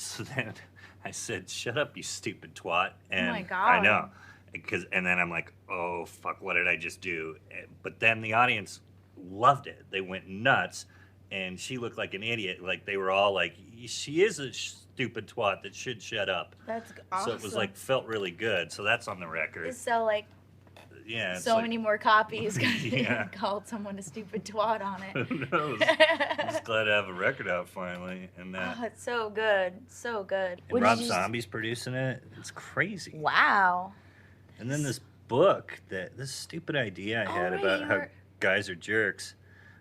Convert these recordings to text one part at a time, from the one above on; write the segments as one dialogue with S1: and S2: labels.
S1: So then I said, "Shut up, you stupid twat!" And
S2: oh my God.
S1: I know, and then I'm like, "Oh fuck, what did I just do?" But then the audience loved it. They went nuts, and she looked like an idiot. Like they were all like, "She is a stupid twat that should shut up."
S2: That's awesome.
S1: So it was like felt really good. So that's on the record.
S2: So like.
S1: Yeah.
S2: So
S1: like,
S2: many more copies
S1: yeah.
S2: called someone a stupid twat on it.
S1: Who knows? I'm just glad to have a record out finally. And that.
S2: Oh, it's so good. So good.
S1: And Rob Zombie's producing it. It's crazy.
S2: Wow.
S1: And then this book, this stupid idea I had about how guys are jerks.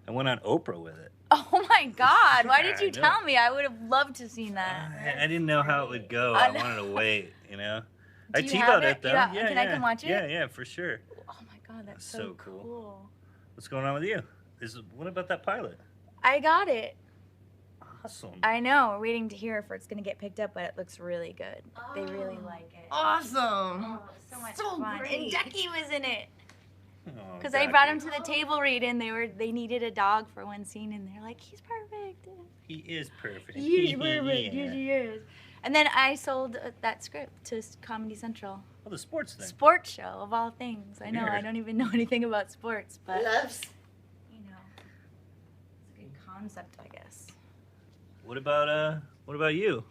S1: I went on Oprah with it.
S2: Oh my God. Why did you tell me? I would have loved to have seen that.
S1: I didn't know how it would go. I wanted to wait, you know?
S2: I
S1: TiVo'd it, though.
S2: Yeah, can I come watch it?
S1: Yeah, for sure.
S2: Oh my God, that's so cool.
S1: What's going on with you? What about that pilot?
S2: I got it.
S1: Awesome.
S2: I know. We're waiting to hear if it's going to get picked up, but it looks really good.
S3: Oh.
S2: They really like it.
S3: Awesome.
S2: Oh, so much fun.
S3: Great.
S2: And Ducky was in it. Because
S1: Oh,
S2: I brought him to the table read, and they needed a dog for one scene, and they're like, he's perfect.
S1: He is perfect.
S2: He's perfect. Yes, he is. And then I sold that script to Comedy Central.
S1: Oh, the sports thing.
S2: Sports show, of all things. I know,
S1: Weird.
S2: I don't even know anything about sports, but,
S3: Loves.
S2: you know, it's a good concept, I guess.
S1: What about you?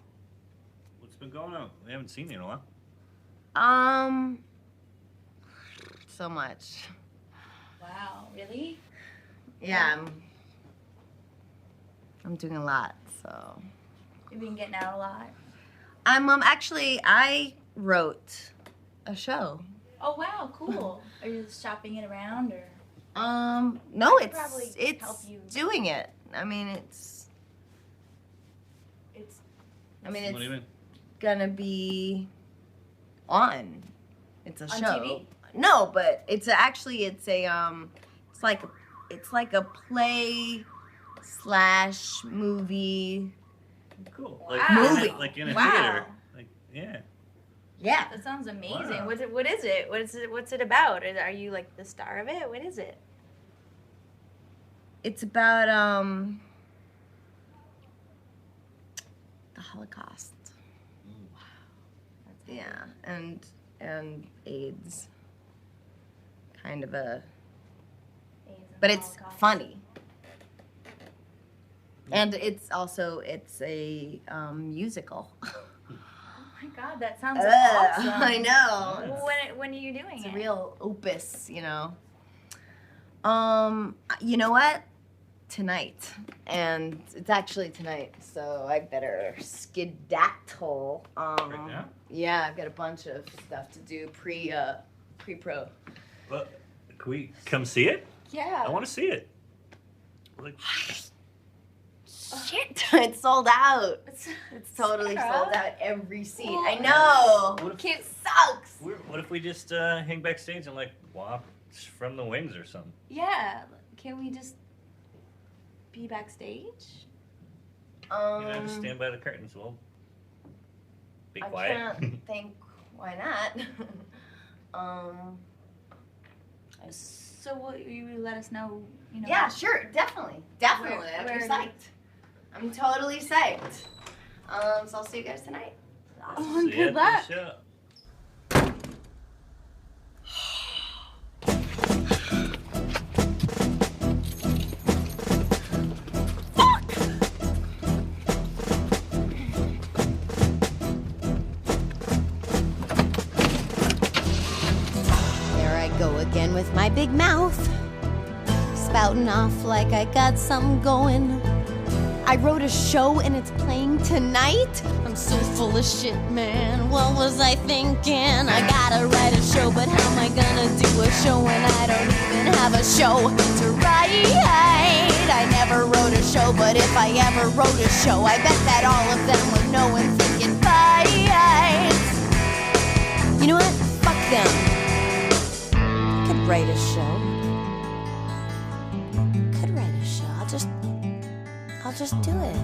S1: What's been going on? We haven't seen you in a while.
S3: So much.
S2: Wow, really?
S3: Yeah, I'm doing a lot, so.
S2: You've been getting out a lot.
S3: Actually, I wrote a show.
S2: Oh, wow, cool. Are you just shopping it around, or?
S3: No,
S2: I could probably help
S3: it's
S2: you.
S3: doing it. I mean, it's
S1: What do you mean?
S3: gonna be on. It's a
S2: On
S3: show.
S2: TV?
S3: No, but it's like a play / movie.
S1: Cool.
S2: Wow.
S3: Movie.
S1: Like in a
S2: Wow.
S1: theater. Like, yeah.
S3: Yeah.
S2: That sounds amazing.
S1: Wow.
S2: What is it? What's it about? Are you like the star of it? What is it?
S3: It's about the Holocaust.
S2: That's
S3: Yeah, and AIDS. Kind of a,
S2: AIDS and
S3: but it's
S2: Holocaust.
S3: funny. And it's a musical.
S2: Oh my God, that sounds awesome.
S3: I know.
S2: When are you doing
S3: It's
S2: it?
S3: a real opus, you know. You know what? Tonight. And it's actually tonight, so I better skedaddle.
S1: Right now?
S3: Yeah, I've got a bunch of stuff to do pre-pro.
S1: Well, can we come see it?
S2: Yeah.
S1: I want to see it. Like,
S3: Shit, it's sold out. It's totally sold out every seat. I know.
S1: What if-
S3: It sucks.
S1: what if we just hang backstage and like watch from the wings or something?
S2: Yeah. Can we just be backstage?
S1: You know, just stand by the curtains. We'll be
S3: I
S1: quiet.
S3: can't think. Why not?
S2: So will you let us know? You know.
S3: Yeah, sure, definitely.
S2: Where
S3: I'm
S2: to-
S3: psyched. I'm totally psyched. So I'll see you guys tonight.
S2: Oh,
S1: See ya
S2: good
S1: at the
S2: luck.
S1: show.
S4: There I go again with my big mouth, spouting off like I got something going. I wrote a show and it's playing tonight. I'm so full of shit, man. What was I thinking? I gotta write a show, but how am I gonna do a show when I don't even have a show to write? I never wrote a show, but if I ever wrote a show, I bet that all of them would know and think it bites. You know what? Fuck them. I could write a show. I'll just do it.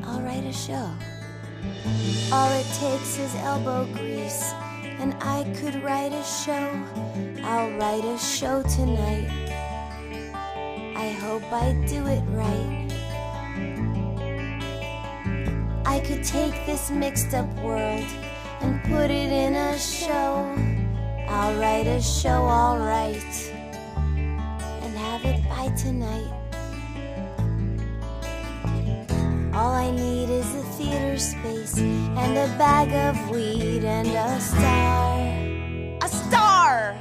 S4: I'll write a show. All it takes is elbow grease, and I could write a show. I'll write a show tonight. I hope I do it right. I could take this mixed up world and put it in a show. I'll write a show, alright, and have it by tonight. All I need is a theater space and a bag of weed and a star. A star!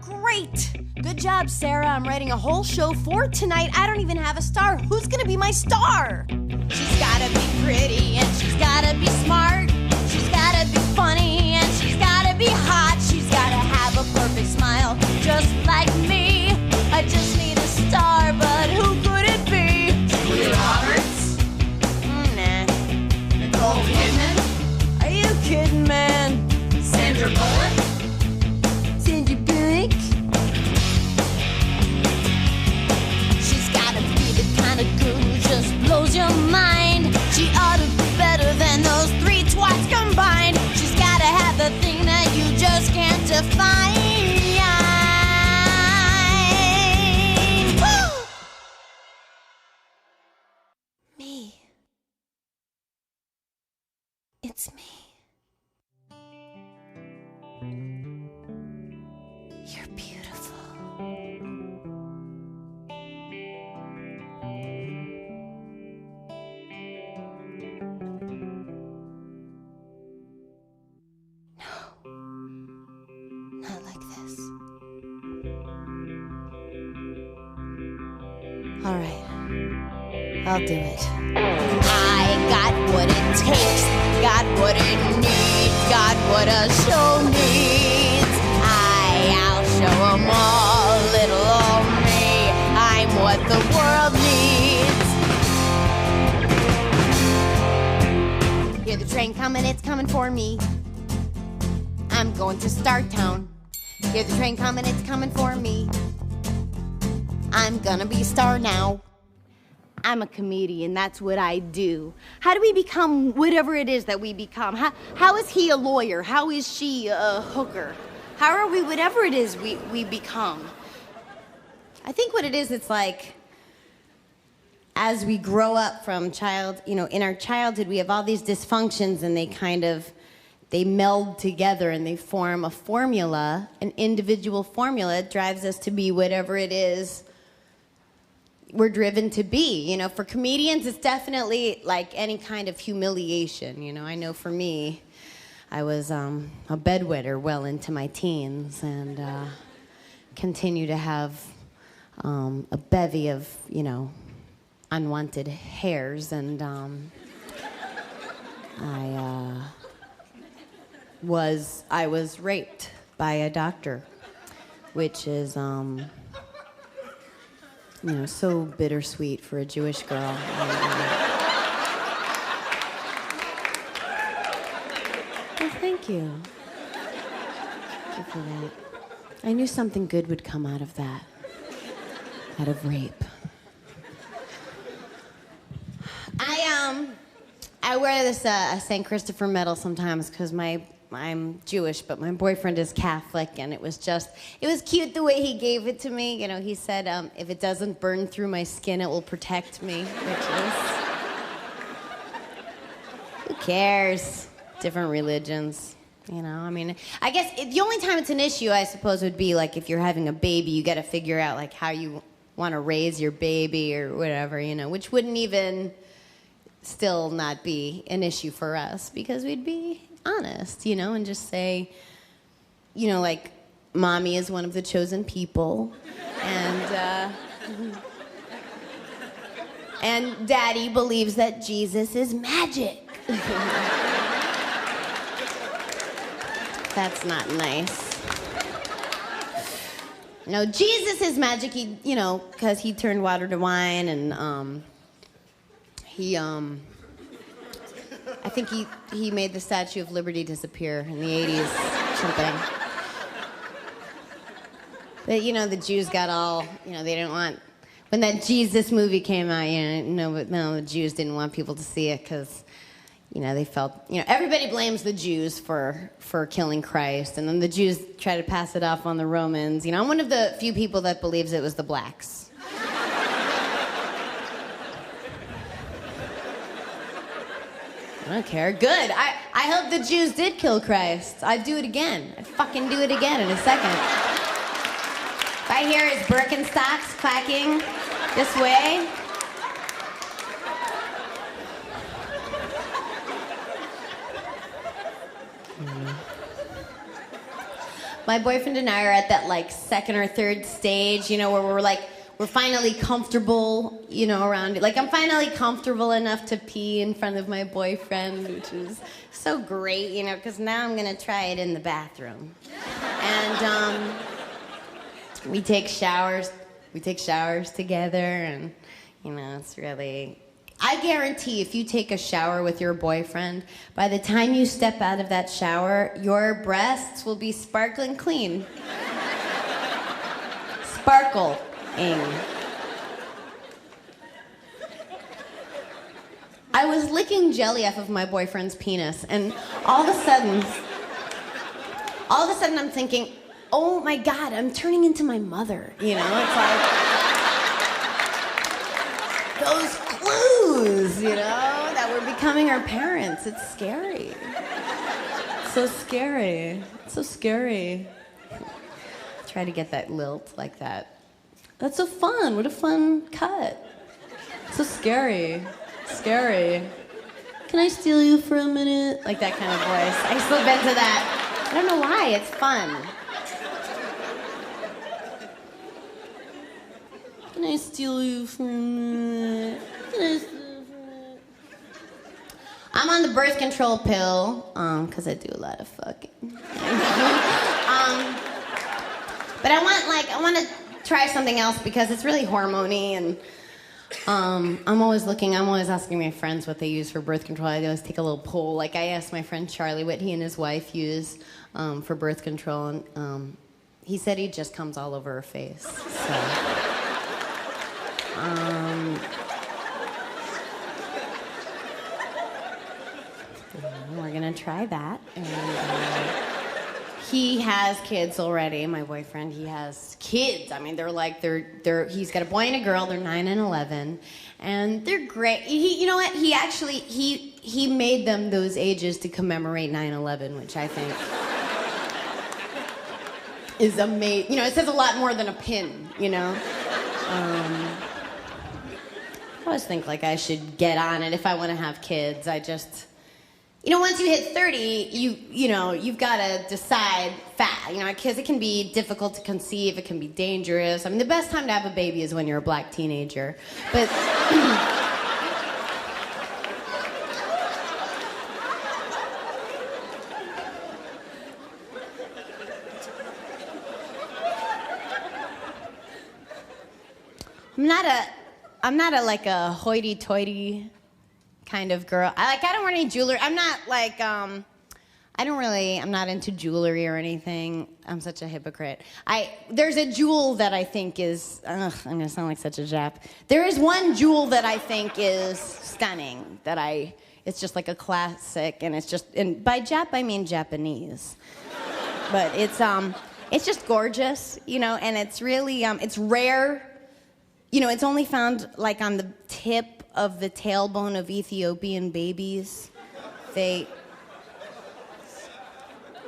S4: Great! Good job, Sarah. I'm writing a whole show for tonight. I don't even have a star. Who's gonna be my star? She's gotta be pretty and she's gotta be smart. She's gotta be funny and she's gotta be hot. She's gotta have a perfect smile, just like me. I just need a star, but who could it be?
S5: Julia Roberts?
S4: Nah.
S5: Nicole Kidman?
S4: Are you kidding, man?
S5: Sandra Bullock?
S4: Sandra Bullock? She's gotta be the kind of girl who just blows your mind. She ought to be better than those three twats combined. She's gotta have the thing that you just can't define. Woo! Me. It's me. You're beautiful. Not like this. All right, I'll do it. I got what it takes, got what it needs, got what a show needs. I'll show 'em all, little old me. I'm what the world needs. Hear the train coming, it's coming for me. I'm going to Startown. Hear the train coming, it's coming for me. I'm gonna be a star now. I'm a comedian, that's what I do. How do we become whatever it is that we become? How is he a lawyer? How is she a hooker? How are we whatever it is we become? I think what it is, it's like, as we grow up from in our childhood, we have all these dysfunctions and they meld together and they form a formula, an individual formula. It drives us to be whatever it is we're driven to be. For comedians, it's definitely like any kind of humiliation. I know for me, I was a bedwetter well into my teens and continue to have a bevy of, unwanted hairs. And I was raped by a doctor, which is, so bittersweet for a Jewish girl. Well, thank you. Thank you for that. I knew something good would come out of that, out of rape. I wear this St. Christopher medal sometimes because I'm Jewish, but my boyfriend is Catholic, and it was cute the way he gave it to me. He said, if it doesn't burn through my skin, it will protect me, which is, who cares? Different religions, I guess the only time it's an issue, I suppose, would be like if you're having a baby, you got to figure out like how you want to raise your baby or whatever, which wouldn't even still not be an issue for us because we'd be honest, and just say, like, mommy is one of the chosen people, and daddy believes that Jesus is magic. That's not nice. No, Jesus is magic, because he turned water to wine, and, I think he made the Statue of Liberty disappear in the 80s or something. But, the Jews got all, they didn't want... When that Jesus movie came out, the Jews didn't want people to see it because, they felt... everybody blames the Jews for killing Christ, and then the Jews try to pass it off on the Romans. I'm one of the few people that believes it was the blacks. I don't care. Good. I hope the Jews did kill Christ. I'd do it again. I'd fucking do it again in a second. If I hear his Birkenstocks clacking this way. My boyfriend and I are at that like second or third stage, you know, where we're finally comfortable, you know, around it. Like I'm finally comfortable enough to pee in front of my boyfriend, which is so great, you know, because now I'm gonna try it in the bathroom. And we take showers together, and you know, it's really. I guarantee if you take a shower with your boyfriend, by the time you step out of that shower, your breasts will be sparkling clean. Sparkling. I was licking jelly off of my boyfriend's penis, and all of a sudden I'm thinking, oh my God, I'm turning into my mother. You know, it's like those clues, you know, that we're becoming our parents. It's scary. So scary. It's so scary. Try to get that lilt like that. That's so fun. What a fun cut. So scary. Scary. Can I steal you for a minute? Like that kind of voice. I slip into that. I don't know why. It's fun. Can I steal you for a minute? I'm on the birth control pill, because I do a lot of fucking. But I want to try something else because it's really hormone-y, and I'm always asking my friends what they use for birth control. I always take a little poll. Like I asked my friend Charlie what he and his wife use for birth control, and he said he just comes all over her face. So. We're gonna try that. And he has kids already. My boyfriend, he has kids. I mean, he's got a boy and a girl. They're 9 and 11, and they're great. You know what? He made them those ages to commemorate 9/11, which I think is amazing. You know, it says a lot more than a pin. You know. I always think like I should get on it if I want to have kids. You know, once you hit 30, you've got to decide fast, you know, because it can be difficult to conceive, it can be dangerous. I mean, the best time to have a baby is when you're a black teenager. But I'm not a like a hoity-toity kind of girl. I don't wear any jewelry. I'm not like, I'm not into jewelry or anything. I'm such a hypocrite. There's a jewel that I think is, I'm gonna sound like such a Jap. There is one jewel that I think is stunning, it's just like a classic, and and by Jap I mean Japanese. But it's just gorgeous, you know, and it's really, it's rare. You know, it's only found like on the tip of the tailbone of Ethiopian babies. They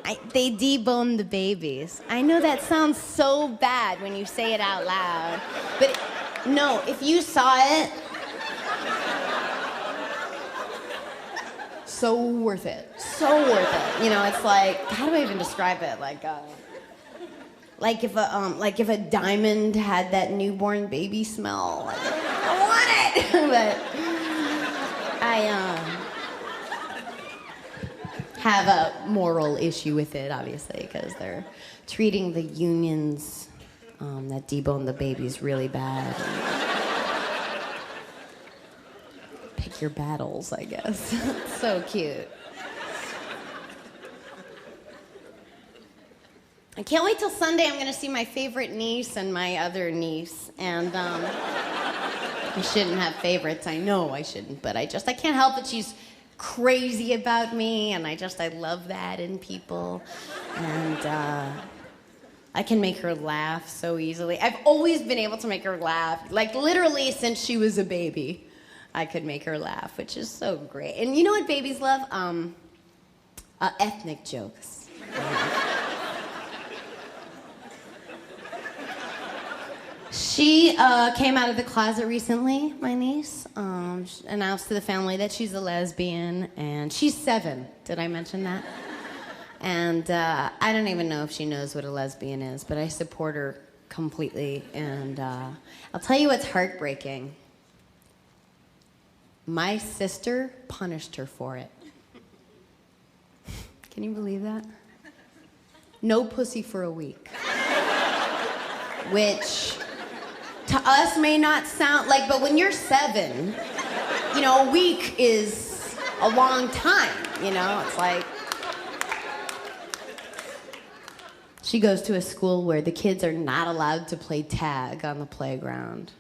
S4: debone the babies. I know that sounds so bad when you say it out loud, but no, if you saw it, so worth it. So worth it. You know, it's like, how do I even describe it? Like if a diamond had that newborn baby smell, like, I want it. But I have a moral issue with it, obviously, because they're treating the unions that debone the babies really bad. Pick your battles, I guess. So cute. I can't wait till Sunday. I'm going to see my favorite niece and my other niece. And I shouldn't have favorites. I know I shouldn't, but I can't help it. She's crazy about me, and I love that in people. And I can make her laugh so easily. I've always been able to make her laugh, like literally since she was a baby. I could make her laugh, which is so great. And you know what babies love? Ethnic jokes. She came out of the closet recently, my niece. She announced to the family that she's a lesbian, and she's 7. Did I mention that? And I don't even know if she knows what a lesbian is, but I support her completely. And I'll tell you what's heartbreaking. My sister punished her for it. Can you believe that? No pussy for a week. Which, to us, may not sound like, but when you're 7, you know, a week is a long time, you know? It's like... She goes to a school where the kids are not allowed to play tag on the playground.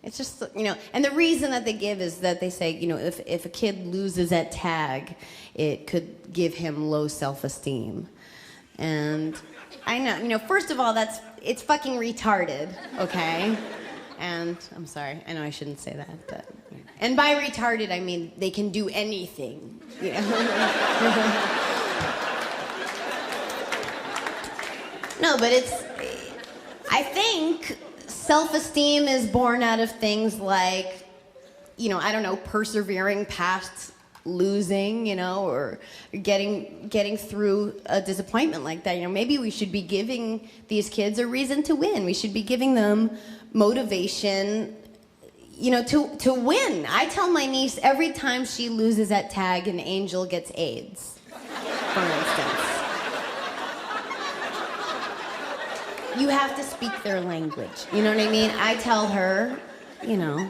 S4: It's just, you know, and the reason that they give is that they say, you know, if a kid loses at tag, it could give him low self-esteem. And I know, you know, first of all, it's fucking retarded, okay? And I'm sorry, I know I shouldn't say that, but... And by retarded, I mean they can do anything, you know? No, but I think self-esteem is born out of things like, you know, I don't know, persevering past losing, you know, or getting through a disappointment like that. You know, maybe we should be giving these kids a reason to win. We should be giving them motivation, you know, to win. I tell my niece every time she loses at tag, an angel gets AIDS, for instance. You have to speak their language. You know what I mean? I tell her, you know,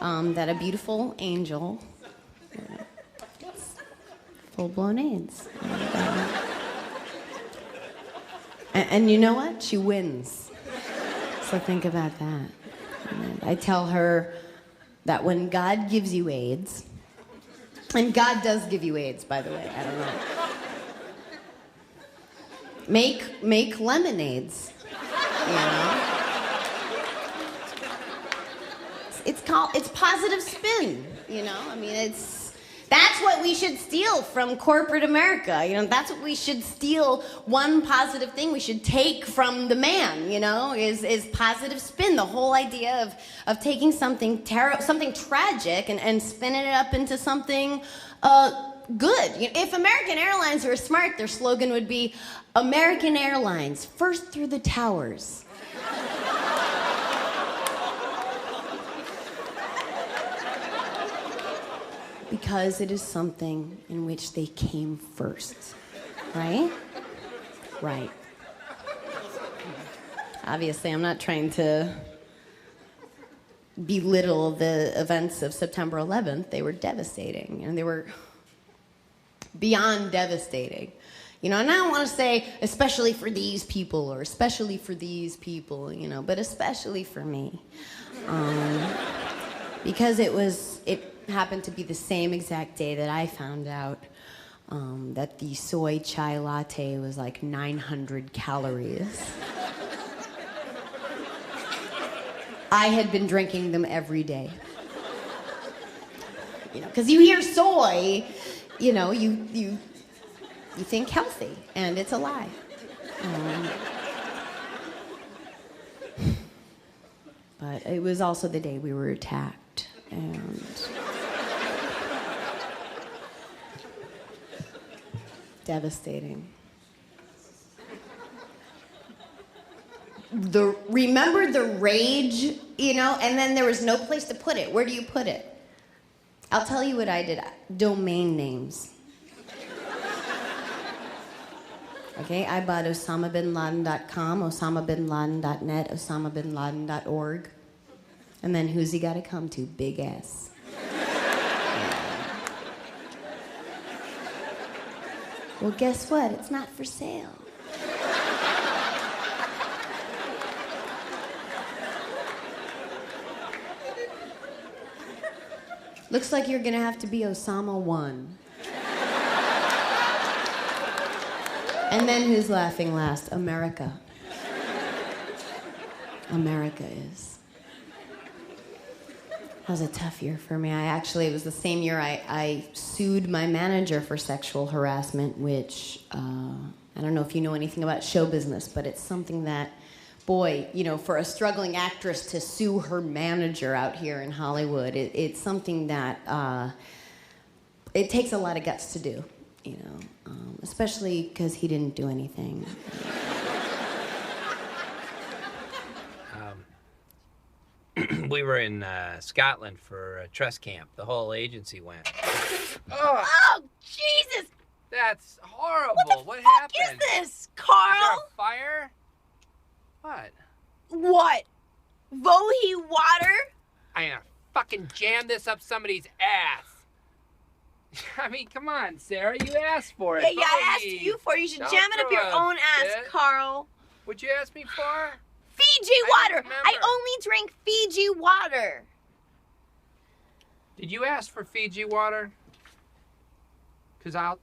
S4: that a beautiful angel gets full-blown AIDS. And you know what? She wins. So think about that. And I tell her that when God gives you AIDS, and God does give you AIDS, by the way, I don't know. Make lemonades. You know? It's positive spin, you know? I mean, that's what we should steal from corporate America, you know? That's what we should steal. One positive thing we should take from the man, you know, is positive spin. The whole idea of taking something tragic and spinning it up into something good. You know, if American Airlines were smart, their slogan would be, American Airlines, first through the towers. Because it is something in which they came first, right? Right. Obviously, I'm not trying to belittle the events of September 11th. They were devastating, and they were beyond devastating. You know, and I don't want to say, especially for these people, or especially for these people, you know, but especially for me. Because it happened to be the same exact day that I found out that the soy chai latte was like 900 calories. I had been drinking them every day. You know, because you hear soy, you know, you think healthy, and it's a lie. But it was also the day we were attacked, and devastating. Remember the rage, you know, and then there was no place to put it. Where do you put it? I'll tell you what I did. Domain names. Okay, I bought OsamaBinLaden.com, OsamaBinLaden.net, OsamaBinLaden.org. And then who's he got to come to? Big S. Well, guess what? It's not for sale. Looks like you're gonna have to be Osama 1. And then who's laughing last? America. America is. That was a tough year for me. It was the same year I sued my manager for sexual harassment, which, I don't know if you know anything about show business, but it's something that, boy, for a struggling actress to sue her manager out here in Hollywood, it's something that it takes a lot of guts to do, especially because he didn't do anything.
S6: We were in Scotland for a trust camp. The whole agency went.
S2: Oh, Jesus!
S6: That's horrible.
S2: What the fuck
S6: happened?
S2: is this, Carl?
S6: Is there a fire? What?
S2: What? Vohi water?
S6: I'm gonna fucking jam this up somebody's ass. I mean, come on, Sarah. You asked for it.
S2: Yeah, I asked
S6: Bogey.
S2: you for it. You should
S6: Don't
S2: jam it up
S6: throw
S2: your
S6: a
S2: own ass,
S6: fit.
S2: Carl.
S6: What'd you ask me for?
S2: Fiji
S6: I
S2: water.
S6: don't remember.
S2: I only drink Fiji water.
S6: Did you ask for Fiji water? Cause I'll...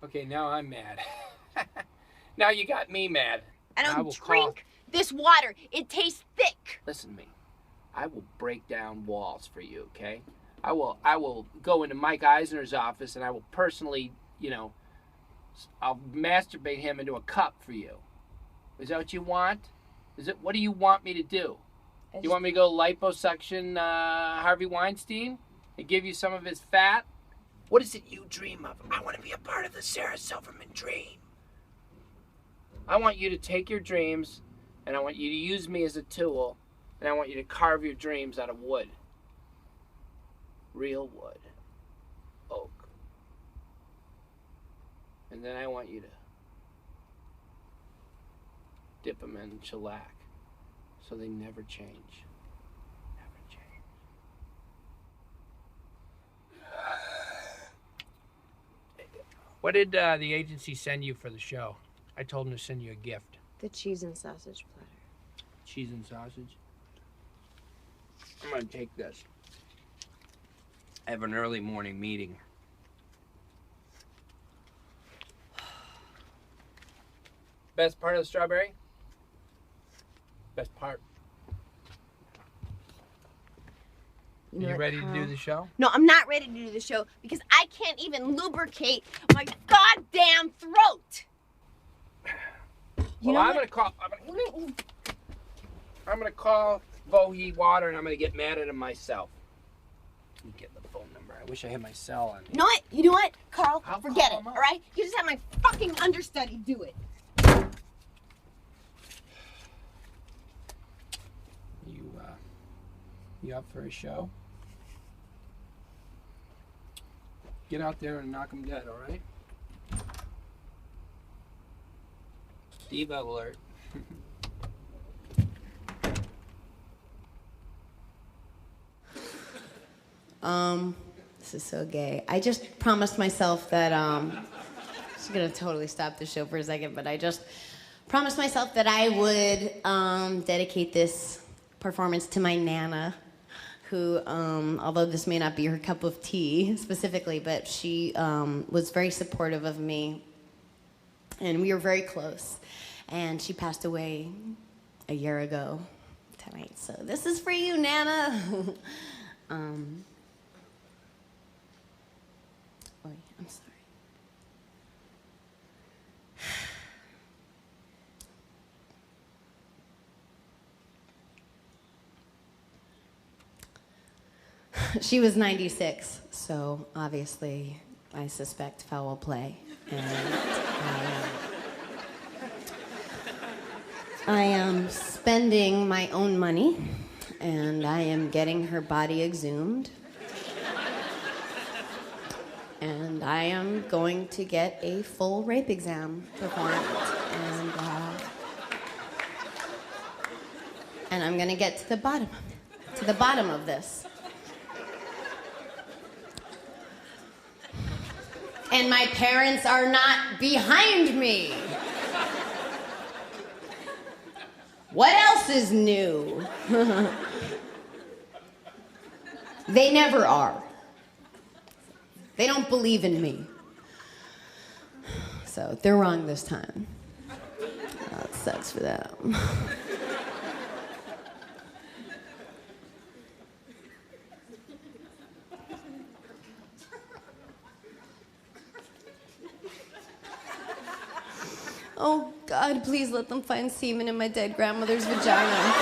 S6: Okay, now I'm mad. Now you got me mad.
S2: I
S6: will
S2: don't drink
S6: call-
S2: this water. It tastes thick.
S6: Listen to me. I will break down walls for you, okay? I will go into Mike Eisner's office and I will personally, I'll masturbate him into a cup for you. Is that what you want? What do you want me to do? You want me to go liposuction Harvey Weinstein and give you some of his fat? What is it you dream of? I want to be a part of the Sarah Silverman dream. I want you to take your dreams and I want you to use me as a tool and I want you to carve your dreams out of wood. Real wood. Oak. And then I want you to dip them in shellac so they never change. Never change. What did the agency send you for the show? I told them to send you a gift.
S3: The cheese and sausage platter.
S6: Cheese and sausage? I'm gonna take this. I have an early morning meeting. Best part of the strawberry? Best part.
S3: You know
S6: You
S3: what,
S6: ready to
S3: Carl?
S6: do the show?
S2: No, I'm not ready to do the show because I can't even lubricate my goddamn throat.
S6: Well, I'm gonna call Vohi Water and I'm gonna get mad at him myself. Let me get the phone number. I wish I had my cell on me.
S2: You know what, Carl?
S6: I'll
S2: Forget
S6: call
S2: it,
S6: him up.
S2: all right? You just have my fucking understudy do it.
S6: You up for a show? Get out there and knock him dead, all right? Diva alert.
S4: This is so gay. I just promised myself that, just gonna totally stop the show for a second, but I just promised myself that I would dedicate this performance to my Nana, who, although this may not be her cup of tea specifically, but she was very supportive of me, and we were very close. And she passed away a year ago tonight, so this is for you, Nana. Oh, yeah, I'm sorry. She was 96, so obviously I suspect foul play. And I am spending my own money, and I am getting her body exhumed. And I am going to get a full rape exam performed. And I'm going to get to the bottom of this. And my parents are not behind me. What else is new? They never are. They don't believe in me. So they're wrong this time. Oh, it sucks for them. Oh, God, please let them find semen in my dead grandmother's vagina.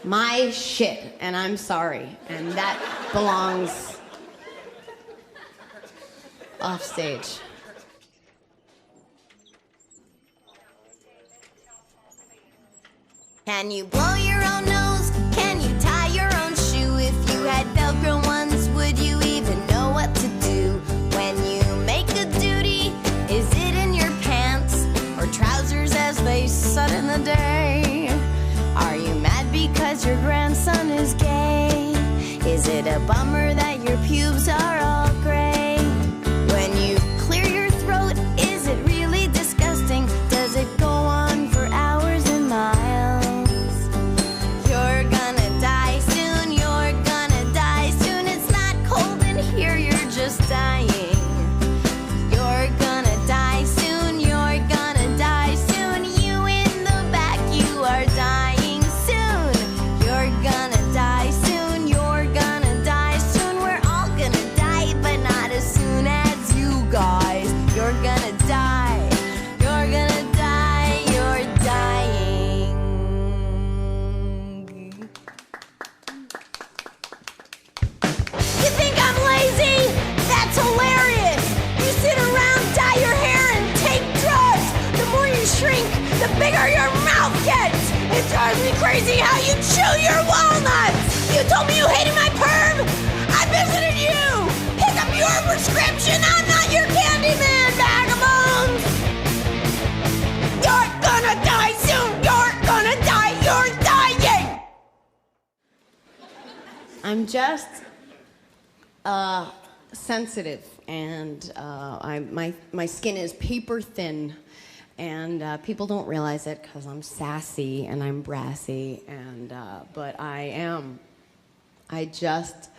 S4: My shit, and I'm sorry, and that belongs off stage. Can you blow your own nose? Can you tie your own shoe? If you had Velcro ones, would you even know what to do? When you make a duty, is it in your pants or trousers as they said in the day? Are you mad because your grandson is gay? Is it a bummer that your pubes are all gray? When you clear your throat, is it really disgusting? Does it go on for hours and miles? You're gonna die soon, you're gonna die soon. It's not cold in here, you're just dying. You're gonna die soon, you're gonna die soon. You in the back, you are dying soon. You're gonna die soon, you're gonna die soon. We're all gonna die, but not as soon as you guys. You're gonna die, you're gonna die, you're dying. You think I'm lazy? That's hilarious. You sit around, dye your hair, and take drugs. The more you shrink, the bigger your mouth gets. It drives me crazy how you chew your walnuts. You told me you hated my perm. I visited you. Pick up your prescription. I'm not your Candyman, vagabonds. You're gonna die soon. You're gonna die. You're dying. I'm just sensitive, and my skin is paper thin, and people don't realize it because I'm sassy and I'm brassy, and but I am. I just,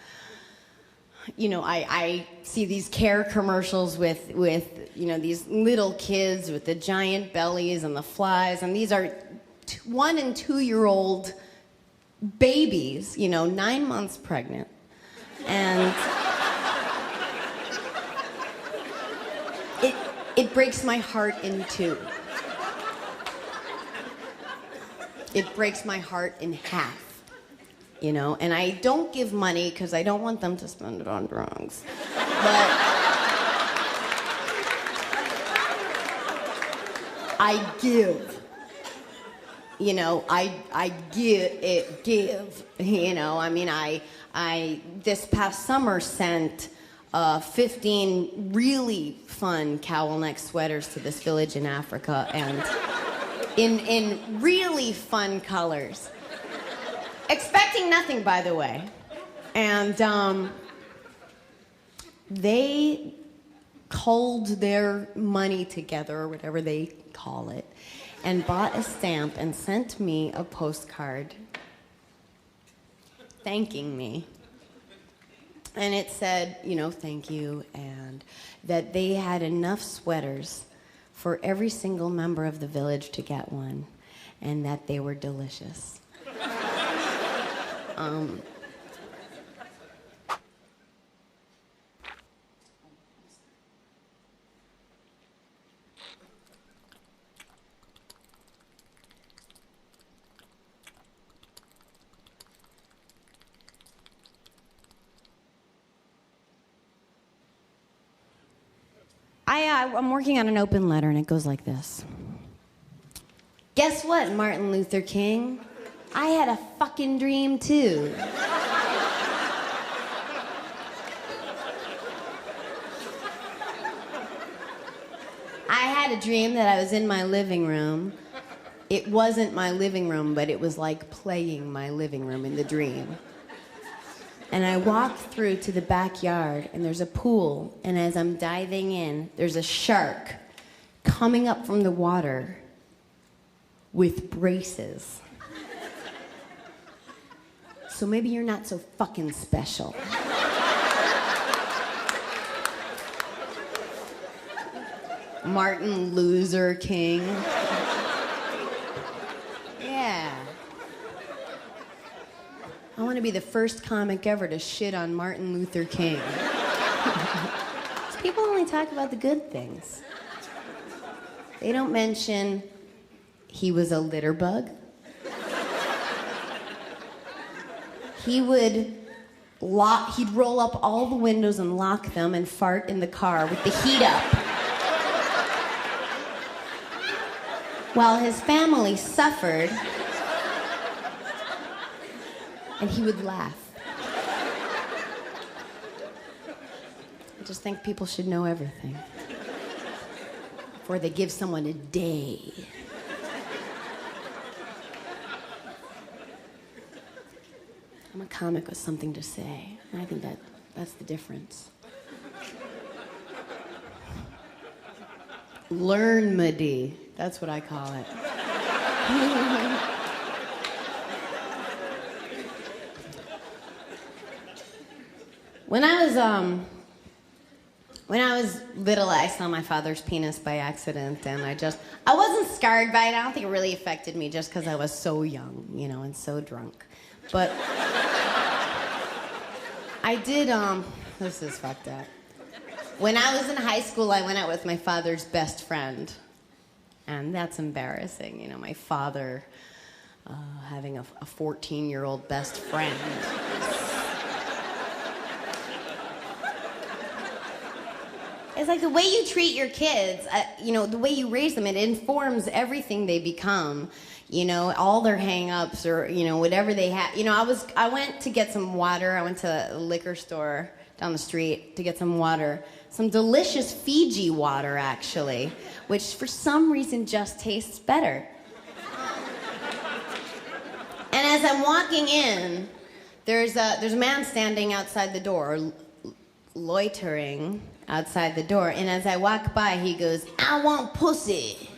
S4: you know, I see these care commercials with you know, these little kids with the giant bellies and the flies, and these are 1 and 2 year old babies, you know, 9 months pregnant, and it breaks my heart in two. It breaks my heart in half, you know, and I don't give money because I don't want them to spend it on drugs, but I give. You know, I give, you know, I mean, I this past summer sent 15 really fun cowl neck sweaters to this village in Africa, and in really fun colors. Expecting nothing, by the way. And they culled their money together, or whatever they call it, and bought a stamp and sent me a postcard thanking me. And it said, you know, thank you, and that they had enough sweaters for every single member of the village to get one, and that they were delicious. I'm working on an open letter, and it goes like this. Guess what, Martin Luther King? I had a fucking dream, too. I had a dream that I was in my living room. It wasn't my living room, but it was like playing my living room in the dream. And I walk through to the backyard, and there's a pool, and as I'm diving in, there's a shark coming up from the water with braces. So maybe you're not so fucking special. Martin Loser King. Yeah. I want to be the first comic ever to shit on Martin Luther King. People only talk about the good things. They don't mention he was a litter bug. He'd roll up all the windows and lock them and fart in the car with the heat up. While his family suffered, and he would laugh. I just think people should know everything before they give someone a day. I'm a comic with something to say, and I think that's the difference. Learn-mady, that's what I call it. When I was little, I saw my father's penis by accident, and I wasn't scarred by it. I don't think it really affected me just because I was so young, and so drunk. But I did, this is fucked up. When I was in high school, I went out with my father's best friend. And that's embarrassing, my father having a 14-year-old best friend. It's like the way you treat your kids, the way you raise them, it informs everything they become. All their hang-ups or, whatever they have. I went to get some water. I went to a liquor store down the street to get some water. Some delicious Fiji water, actually, which for some reason just tastes better. And as I'm walking in, there's a man standing outside the door, loitering outside the door. And as I walk by, he goes, "I want pussy."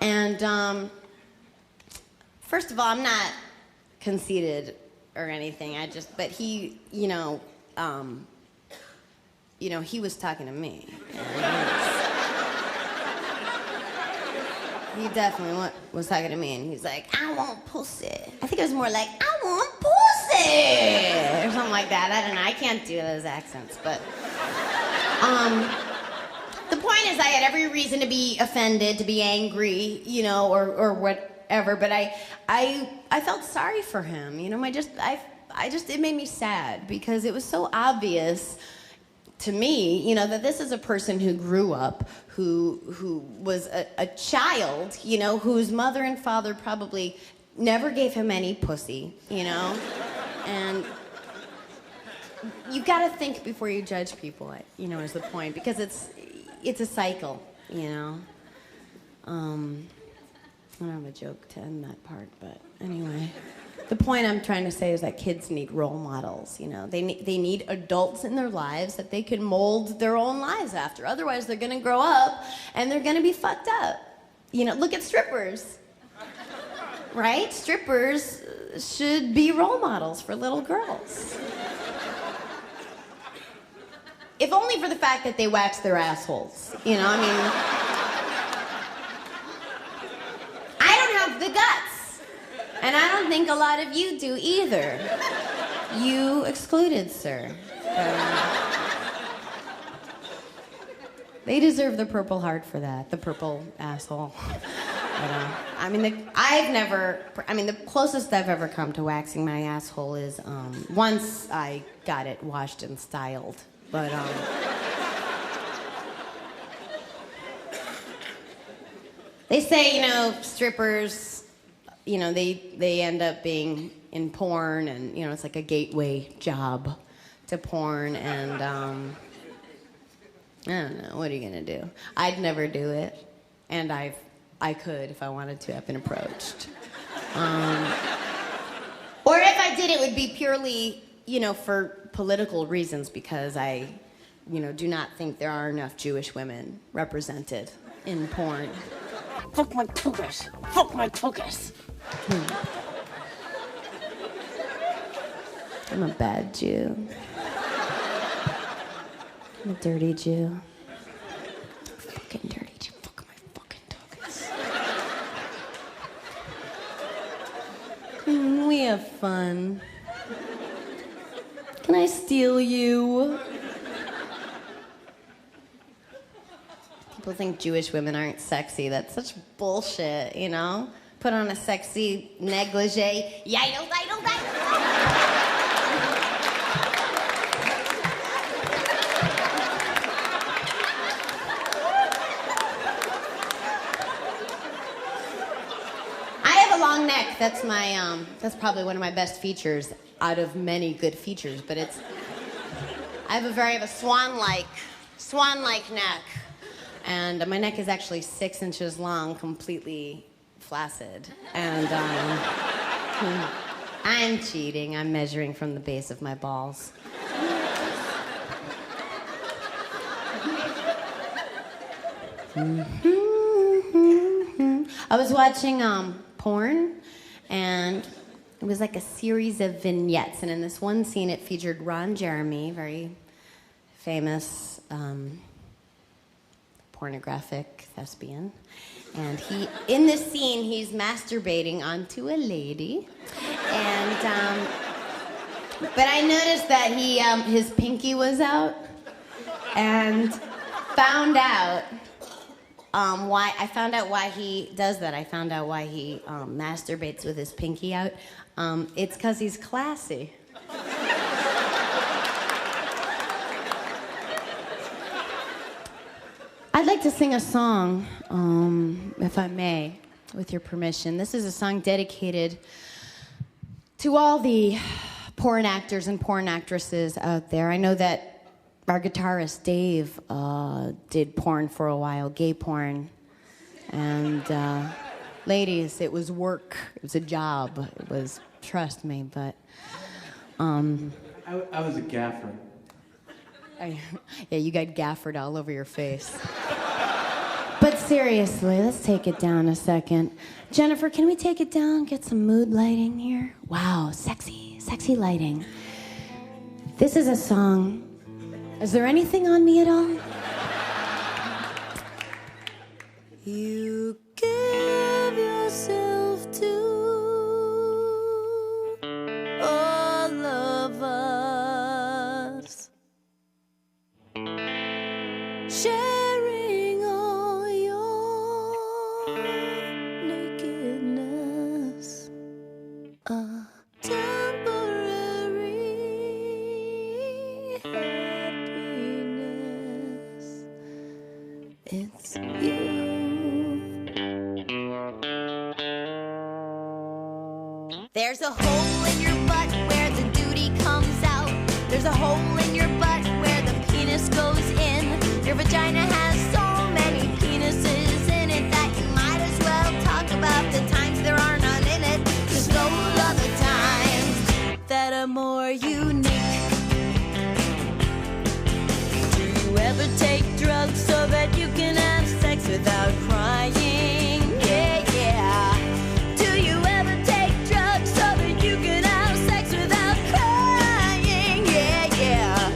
S4: And first of all, I'm not conceited or anything. But he, he was talking to me. He definitely was talking to me, and he's like, "I want pussy." I think it was more like, "I want pussy," or something like that. I don't know. I can't do those accents, but the point is, I had every reason to be offended, to be angry, or whatever. But I felt sorry for him. It made me sad because it was so obvious to me, that this is a person who grew up, who was a child, whose mother and father probably never gave him any pussy, and you've got to think before you judge people, is the point, because it's a cycle, I don't have a joke to end that part, but anyway. The point I'm trying to say is that kids need role models, They need adults in their lives that they can mold their own lives after. Otherwise, they're going to grow up and they're going to be fucked up. Look at strippers, right? Strippers should be role models for little girls. If only for the fact that they wax their assholes, I don't have the guts. And I don't think a lot of you do either. You excluded, sir. They deserve the Purple Heart for that, the purple asshole. But, the closest I've ever come to waxing my asshole is once I got it washed and styled. But, they say, strippers, they end up being in porn, and, it's like a gateway job to porn, and, I don't know, what are you gonna do? I'd never do it, and I could if I wanted to. I've been approached. Or if I did, it would be purely, for political reasons, because I, do not think there are enough Jewish women represented in porn.
S5: Fuck my tuchus. Fuck my tuchus.
S4: I'm a bad Jew. I'm a dirty Jew. Fucking dirty Jew. Fuck my fucking tuchus. We have fun. fun? Can I steal you? People think Jewish women aren't sexy. That's such bullshit, you know? Put on a sexy negligee. Yidle, yidle, yidle. Long neck. That's my that's probably one of my best features out of many good features, but it's I have a swan-like neck. And my neck is actually 6 inches long, completely flaccid. And I'm cheating. I'm measuring from the base of my balls. I was watching porn, and it was like a series of vignettes, and in this one scene it featured Ron Jeremy, very famous pornographic thespian, and in this scene he's masturbating onto a lady, and but I noticed that his pinky was out, and found out why he does that. I found out why he masturbates with his pinky out. It's because he's classy. I'd like to sing a song, if I may, with your permission. This is a song dedicated to all the porn actors and porn actresses out there. I know that our guitarist, Dave, did porn for a while, gay porn. And ladies, it was work. It was a job. It was, trust me, but...
S7: I was a gaffer.
S4: Yeah, you got gaffered all over your face. But seriously, let's take it down a second. Jennifer, can we take it down? Get some mood lighting here? Wow, sexy lighting. This is a song... Is there anything on me at all? You give yourself to all of us, sharing all your nakedness, a temporary happiness. It's you. There's a hole in your butt where the duty comes out. There's a hole in your butt where the penis goes in. Your vagina has so many penises in it that you might as well talk about the times there are none in it. 'Cause those are the times that are more unique. Do you ever take drugs so that you can have sex without crying? Yeah, yeah. Do you ever take drugs so that you can have sex without crying? Yeah, yeah.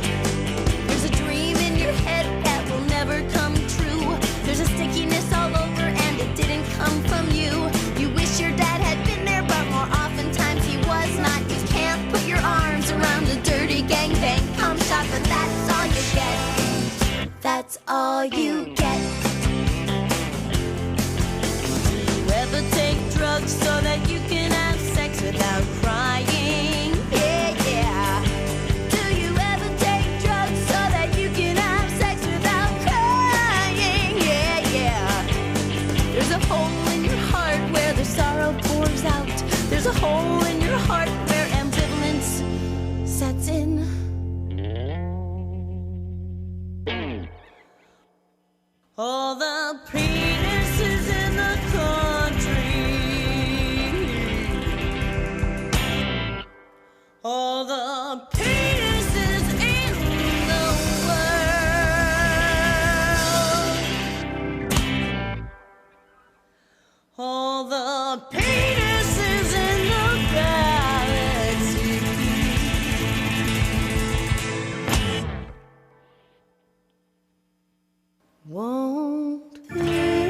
S4: There's a dream in your head that will never come true. There's a stickiness all over and it didn't come from you. You wish your dad had been there, but more oftentimes he was not. You can't put your arms around a dirty gangbang cum shot, but that's all you get. That's all you get. Do you ever take drugs so that you can have sex without crying? Yeah, yeah. Do you ever take drugs so that you can have sex without crying? Yeah, yeah. There's a hole in your heart where the sorrow pours out. There's a hole in your heart where ambivalence sets in. All the penises in the country, all the penises in the world, all the penises in the galaxy. Won't it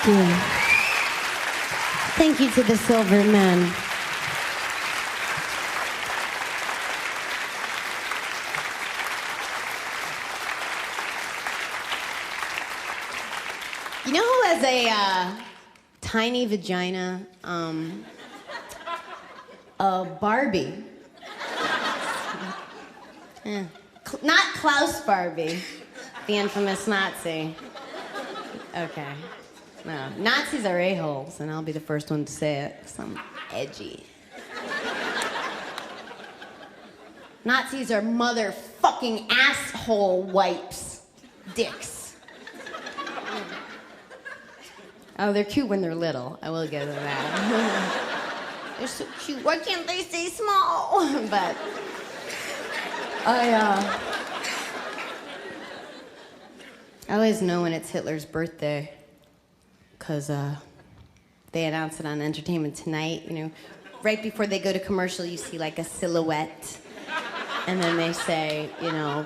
S4: Thank you. Thank you to the Silverman. You know who has a tiny vagina? Barbie. Not Klaus Barbie, the infamous Nazi. Okay. No, Nazis are a-holes, and I'll be the first one to say it, 'cause I'm edgy. Nazis are motherfucking asshole wipes. Dicks. Oh, they're cute when they're little. I will give them that. They're so cute. Why can't they stay small? But I always know when it's Hitler's birthday, because they announce it on Entertainment Tonight. You know, right before they go to commercial, you see like a silhouette, and then they say, you know,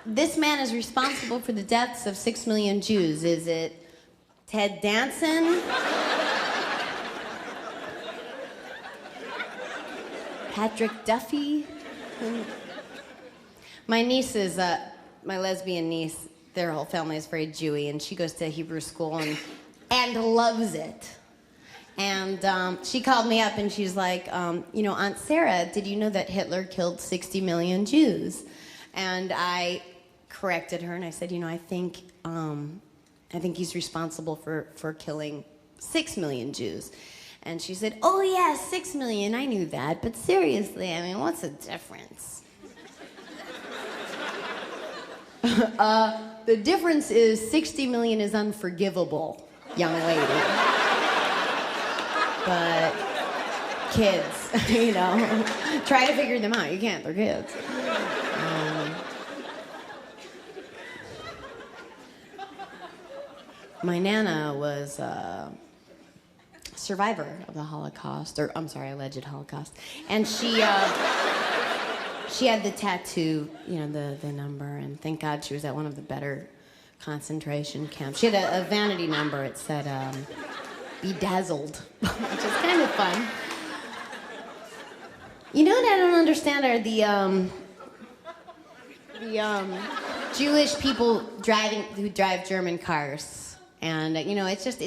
S4: this man is responsible for the deaths of 6 million Jews. Is it Ted Danson? Patrick Duffy? My niece is, my lesbian niece, their whole family is very Jewy, and she goes to Hebrew school and loves it. And she called me up and she's like, you know, Aunt Sarah, did you know that Hitler killed 60 million Jews? And I corrected her and I said, you know, I think he's responsible for killing 6 million Jews. And she said, oh yeah, 6 million, I knew that, but seriously, I mean, what's the difference? The difference is 60 million is unforgivable, young lady. But kids, you know, try to figure them out. You can't, they're kids. My Nana was a survivor of the Holocaust, or I'm sorry, alleged Holocaust. And she had the tattoo, you know, the number, and thank God she was at one of the better concentration camps. She had a vanity number. It said, bedazzled, which is kind of fun. You know what I don't understand are the Jewish people who drive German cars. And, you know, it's not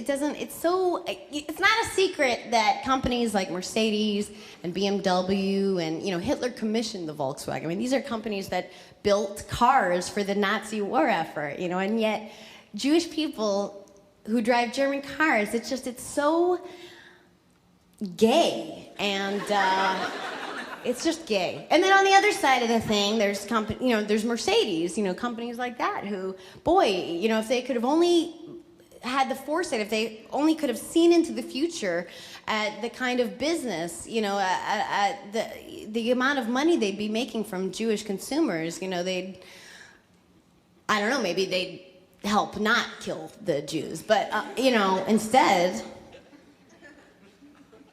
S4: a secret that companies like Mercedes and BMW and, you know, Hitler commissioned the Volkswagen. I mean, these are companies that built cars for the Nazi war effort, you know, and yet Jewish people who drive German cars, it's so gay. And it's just gay. And then on the other side of the thing, there's there's Mercedes, you know, companies like that who, boy, you know, if they could have only had the foresight, if they only could have seen into the future at the kind of business, you know, at the amount of money they'd be making from Jewish consumers, you know, I don't know, maybe they'd help not kill the Jews. But, you know, instead,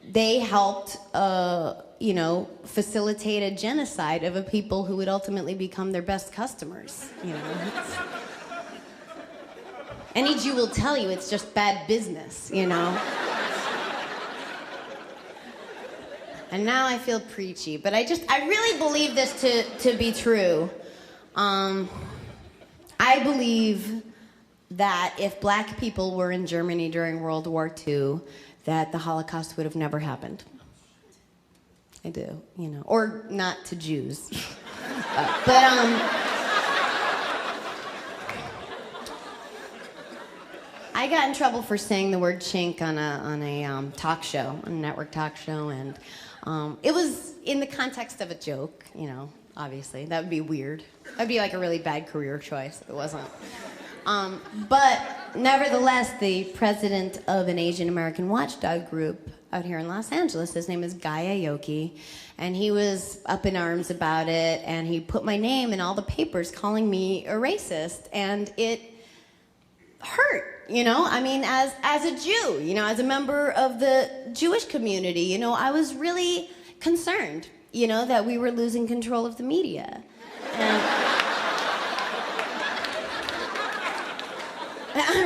S4: they helped, you know, facilitate a genocide of a people who would ultimately become their best customers, you know. Any Jew will tell you it's just bad business, you know? And now I feel preachy, but I really believe this to be true. I believe that if black people were in Germany during World War II, that the Holocaust would have never happened. I do, you know, or not to Jews. I got in trouble for saying the word chink on a talk show, a network talk show, and it was in the context of a joke, you know, obviously. That would be weird. That would be like a really bad career choice if it wasn't. But nevertheless, the president of an Asian American watchdog group out here in Los Angeles, his name is Guy Aoki, and he was up in arms about it, and he put my name in all the papers calling me a racist, and it hurt. You know, I mean, as a Jew, you know, as a member of the Jewish community, you know, I was really concerned, you know, that we were losing control of the media. And,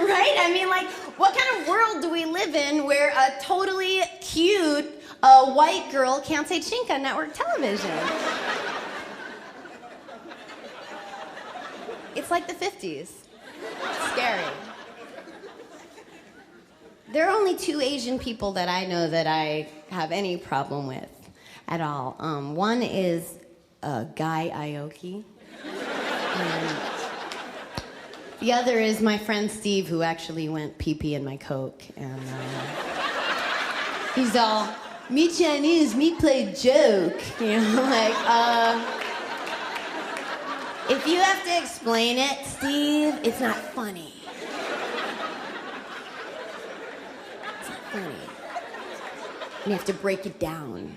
S4: right? I mean, like, What kind of world do we live in where a totally cute white girl can't say chink on network television? It's like the 50s. It's scary. There are only 2 Asian people that I know that I have any problem with at all. One is Guy Aoki. And the other is my friend Steve, who actually went pee-pee in my Coke. And he's all, me Chinese, me play joke. You know, like, if you have to explain it, Steve, it's not funny. It's not funny. You have to break it down.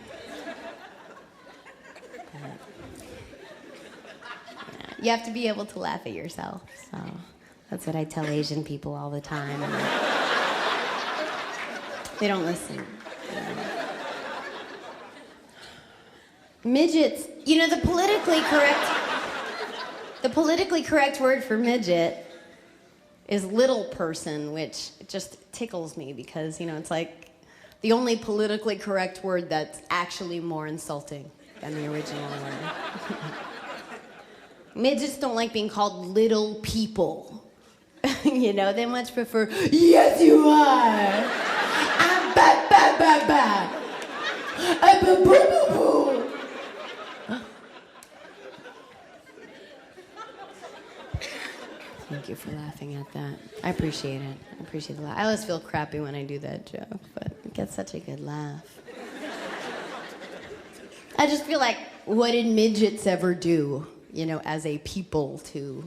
S4: You have to be able to laugh at yourself. So that's what I tell Asian people all the time. They don't listen. Midgets, you know, the politically correct word for midget is little person, which just tickles me because, you know, it's like the only politically correct word that's actually more insulting than the original word. Midgets don't like being called little people. You know, they much prefer, yes you are. I'm ba ba ba ba. I'm boo boo boo boo. Thank you for laughing at that. I appreciate it. I appreciate the laugh. I always feel crappy when I do that joke, but it gets such a good laugh. I just feel like, what did midgets ever do, you know, as a people to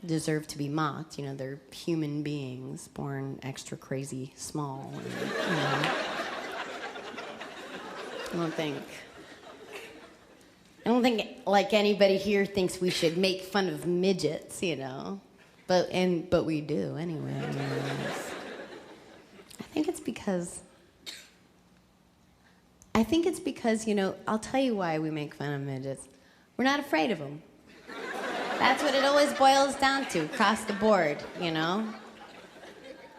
S4: deserve to be mocked? You know, they're human beings born extra crazy small. And, you know, I don't think like anybody here thinks we should make fun of midgets, you know, but we do anyway. I think it's because, you know, I'll tell you why we make fun of midgets. We're not afraid of them. That's what it always boils down to, across the board, you know?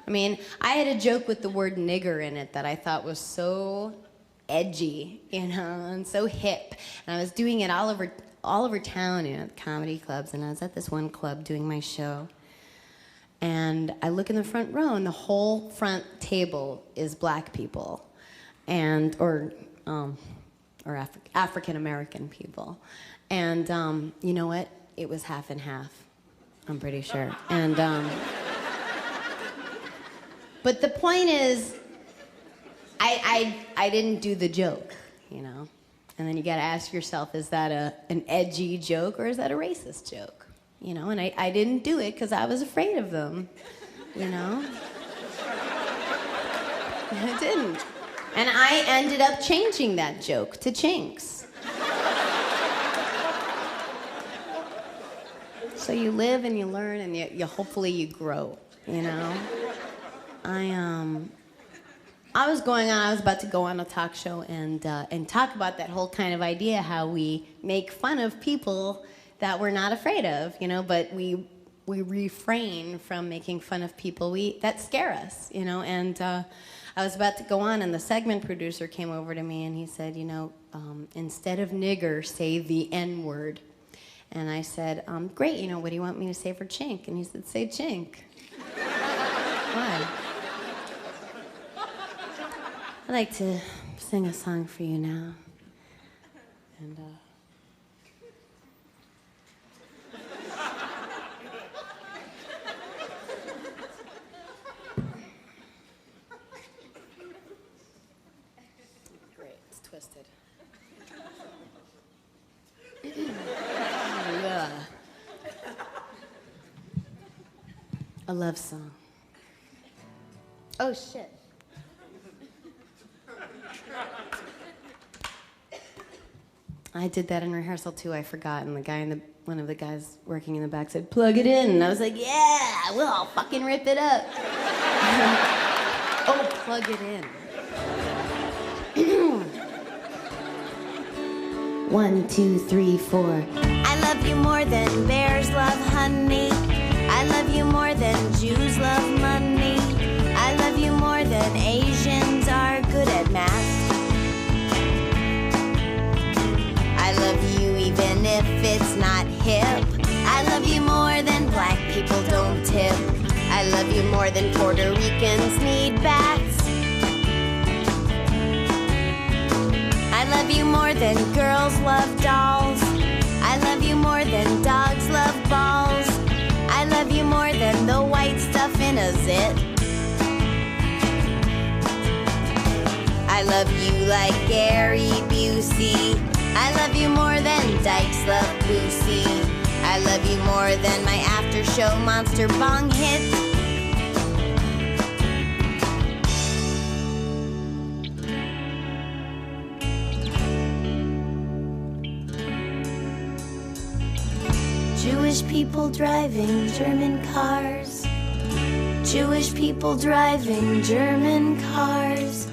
S4: I mean, I had a joke with the word nigger in it that I thought was so edgy, you know, and so hip. And I was doing it all over town, you know, at comedy clubs, and I was at this one club doing my show. And I look in the front row, and the whole front table is black people, or African American people. And you know what? It was half and half, I'm pretty sure. And but the point is, I didn't do the joke, you know? And then you gotta ask yourself, is that an edgy joke or is that a racist joke? You know, and I didn't do it because I was afraid of them, you know? I didn't. And I ended up changing that joke to chinks. So you live and you learn and you hopefully you grow, you know? I was about to go on a talk show and talk about that whole kind of idea, how we make fun of people that we're not afraid of, you know, but we refrain from making fun of people that scare us, you know. And I was about to go on, and the segment producer came over to me and he said, you know, instead of nigger, say the N-word. And I said, great, you know, what do you want me to say for chink? And he said, say chink. Why? I'd like to sing a song for you now. And, great, it's twisted. Yeah. A love song. Oh, shit. I did that in rehearsal too. I forgot, and one of the guys working in the back said, "Plug it in," and I was like, "Yeah, we'll all fucking rip it up." Oh, plug it in. 1, 2, 3, 4. I love you more than bears love honey. I love you more than Jews love money. than Asians are good at math. I love you even if it's not hip. I love you more than black people don't tip. I love you more than Puerto Ricans need bats. I love you more than girls love dolls. I love you more than dogs love balls. I love you more than the white stuff in a zit. I love you like Gary Busey. I love you more than dykes love pussy. I love you more than my after show monster bong hit. Jewish people driving German cars. Jewish people driving German cars.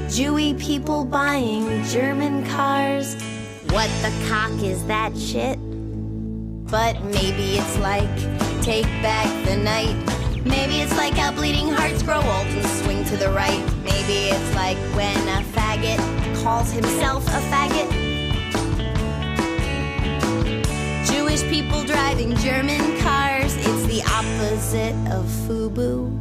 S4: Jewy people buying German cars. What the cock is that shit? But maybe it's like Take Back the Night. Maybe it's like how bleeding hearts grow old and swing to the right. Maybe it's like when a faggot calls himself a faggot. Jewish people driving German cars. It's the opposite of FUBU.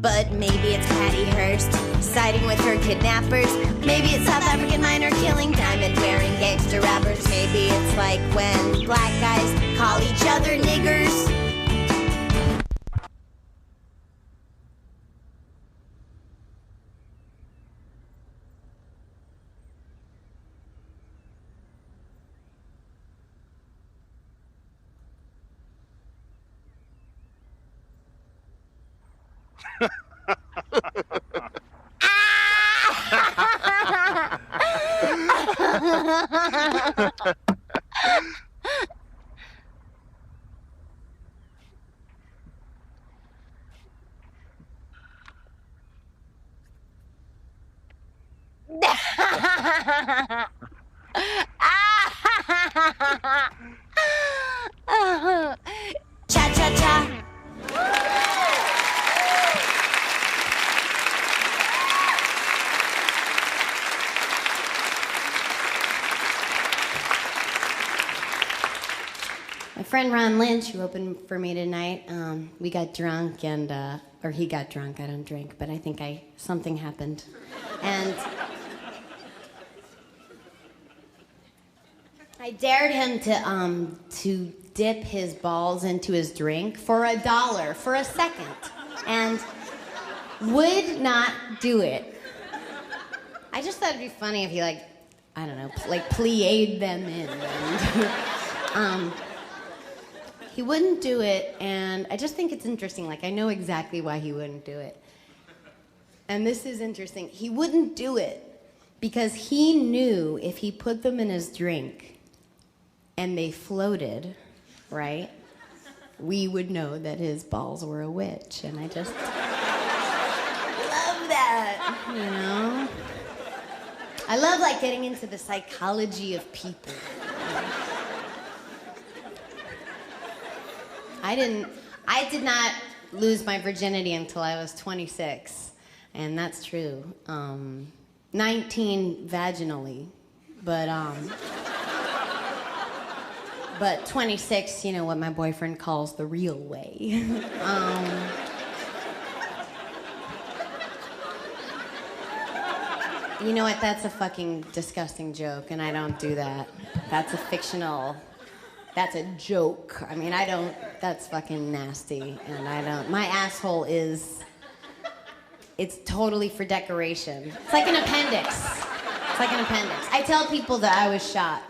S4: But maybe it's Patty Hearst siding with her kidnappers. Maybe it's South African miner killing diamond-wearing gangster rappers. Maybe it's like when black guys call each other niggers. Cha-cha-cha. My friend Ron Lynch, who opened for me tonight, we got drunk and, or he got drunk, I don't drink, but I think something happened. And I dared him to dip his balls into his drink for $1 for a second, and would not do it. I just thought it'd be funny if he I don't know, plied them in. And, he wouldn't do it, and I just think it's interesting. I know exactly why he wouldn't do it. And this is interesting. He wouldn't do it because he knew if he put them in his drink and they floated, right, we would know that his balls were a witch. And I just love that, you know? I love, getting into the psychology of people. I did not lose my virginity until I was 26, and that's true. 19 vaginally, but 26, what my boyfriend calls the real way. You know what? That's a fucking disgusting joke, and I don't do that. That's that's a joke. I mean, that's fucking nasty, and my asshole it's totally for decoration. It's like an appendix. I tell people that I was shot.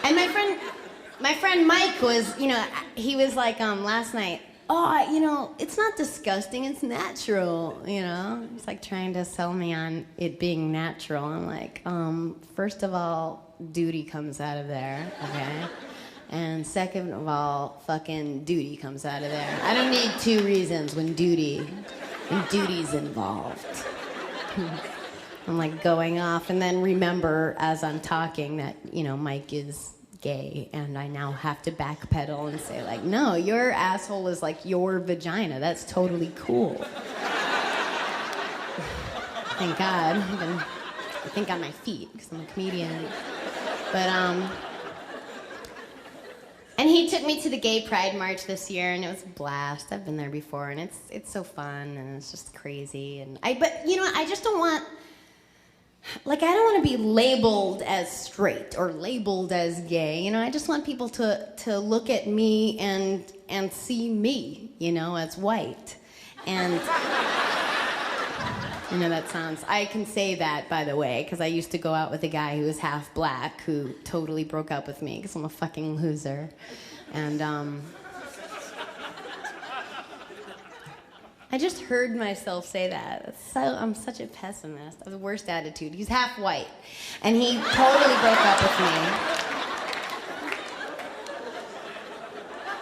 S4: And my friend Mike was, he was last night, it's not disgusting, it's natural, He's trying to sell me on it being natural. I'm like, first of all, duty comes out of there, okay? And second of all, fucking duty comes out of there. I don't need two reasons when duty's involved. I'm going off and then remember as I'm talking that, Mike is gay, and I now have to backpedal and say like, no, your asshole is like your vagina. That's totally cool. Thank God. I've been, I think, on my feet because I'm a comedian. But and he took me to the Gay Pride March this year, and it was a blast. I've been there before, and it's so fun, and it's just crazy. But you know, I just don't want. Like, I don't want to be labeled as straight or labeled as gay. You know, I just want people to look at me and see me, you know, as white. And, you know, that sounds... I can say that, by the way, because I used to go out with a guy who was half black who totally broke up with me because I'm a fucking loser. And, I just heard myself say that. I'm such a pessimist. I have the worst attitude. He's half white, and he totally broke up with me.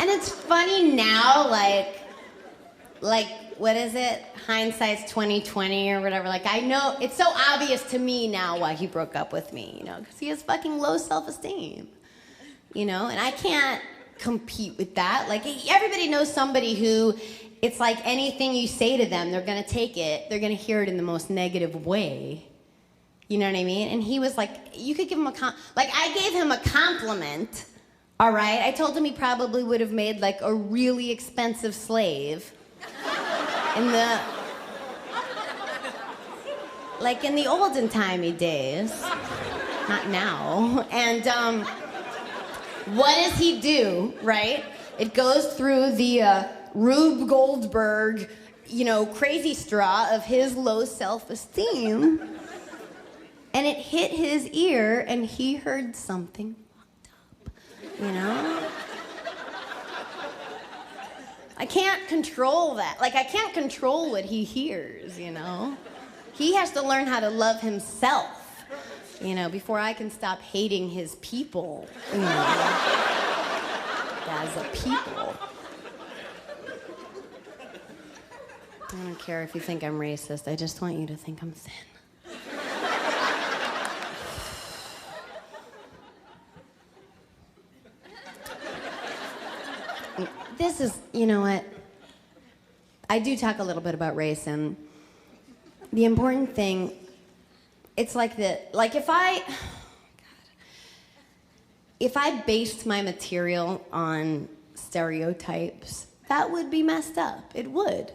S4: And it's funny now, like what is it? Hindsight's 20/20 or whatever. Like, I know it's so obvious to me now why he broke up with me, you know, because he has fucking low self-esteem, you know, and I can't compete with that. Like, everybody knows somebody who. It's like anything you say to them, they're gonna take it, they're gonna hear it in the most negative way. You know what I mean? And he was like, you could give him I gave him a compliment, all right? I told him he probably would have made like a really expensive slave in the olden timey days, not now. And what does he do, right? It goes through the, Rube Goldberg, you know, crazy straw of his low self-esteem. And it hit his ear, and he heard something fucked up, you know? I can't control that. Like, I can't control what he hears, you know? He has to learn how to love himself, you know, before I can stop hating his people, you know, as a people. I don't care if you think I'm racist. I just want you to think I'm thin. This is, you know what? I do talk a little bit about race, and the important thing, it's like that. Like, if I based my material on stereotypes, that would be messed up. It would.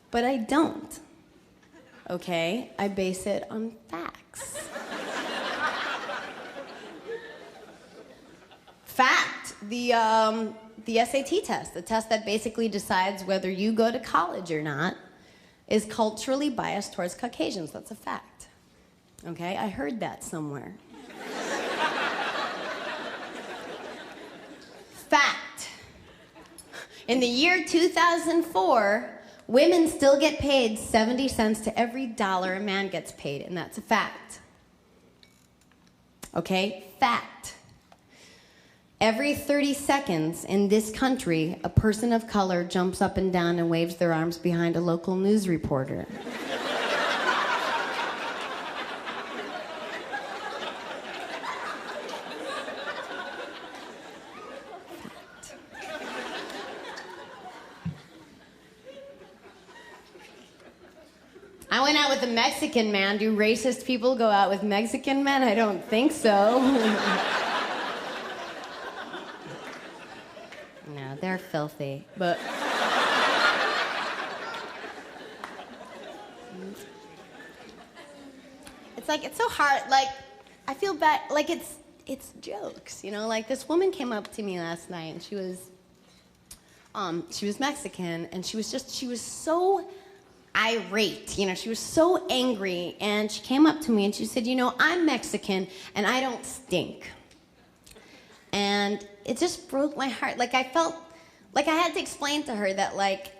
S4: But I don't, okay? I base it on facts. Fact, the SAT test, the test that basically decides whether you go to college or not, is culturally biased towards Caucasians. That's a fact, okay? I heard that somewhere. Fact, in the year 2004, women still get paid 70 cents to every dollar a man gets paid, and that's a fact. Okay? Fact. Every 30 seconds in this country, a person of color jumps up and down and waves their arms behind a local news reporter. I went out with a Mexican man. Do racist people go out with Mexican men? I don't think so. No, they're filthy. But it's like, it's so hard. Like, I feel bad. Like, it's jokes, you know? Like, this woman came up to me last night, and she was Mexican, and she was so irate, you know, she was so angry, and she came up to me and she said, you know, I'm Mexican and I don't stink. And it just broke my heart. Like, I felt like I had to explain to her that, like,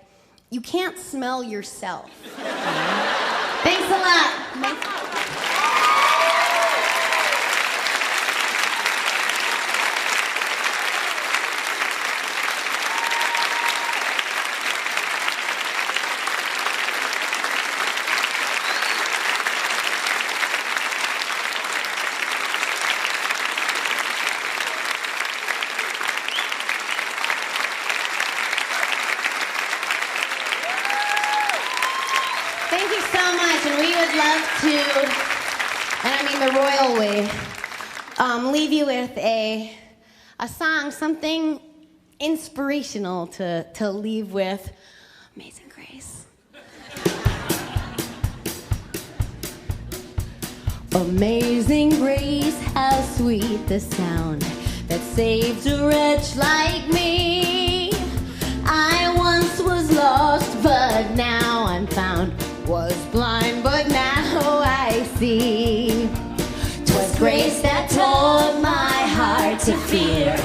S4: you can't smell yourself. Thanks a lot. Thank you so much, and we would love to, and I mean the royal way, leave you with a song, something inspirational to leave with. Amazing Grace. Amazing Grace, how sweet the sound that saved a wretch like me. I once was lost, but now I'm found. Was blind, but now I see. 'Twas grace that taught my heart to fear,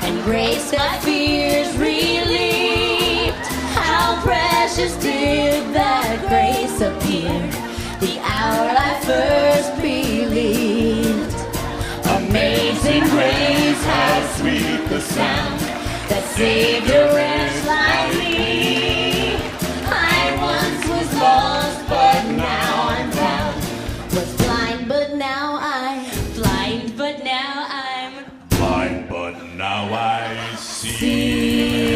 S4: and grace that fears relieved. How precious did that grace appear the hour I first believed. Amazing grace, how sweet the sound that saved a wretch like me. I once was lost, but now I'm found. Was blind, but now I'm blind, but now I'm
S1: Blind, but now I see.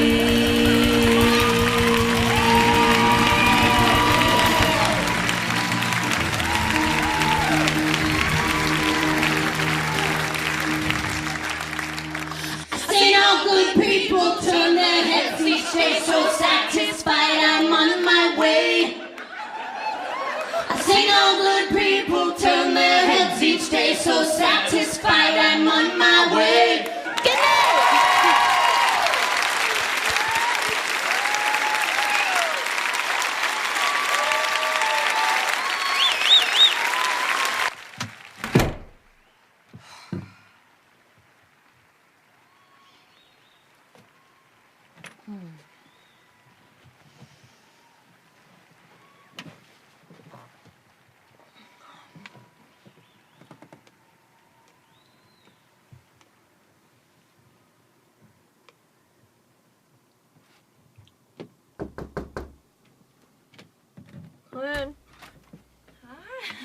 S4: Seen all good people turn their heads each day, so satisfied I'm on my way. I've seen all good people turn their heads each day, so satisfied I'm on my way. Good night!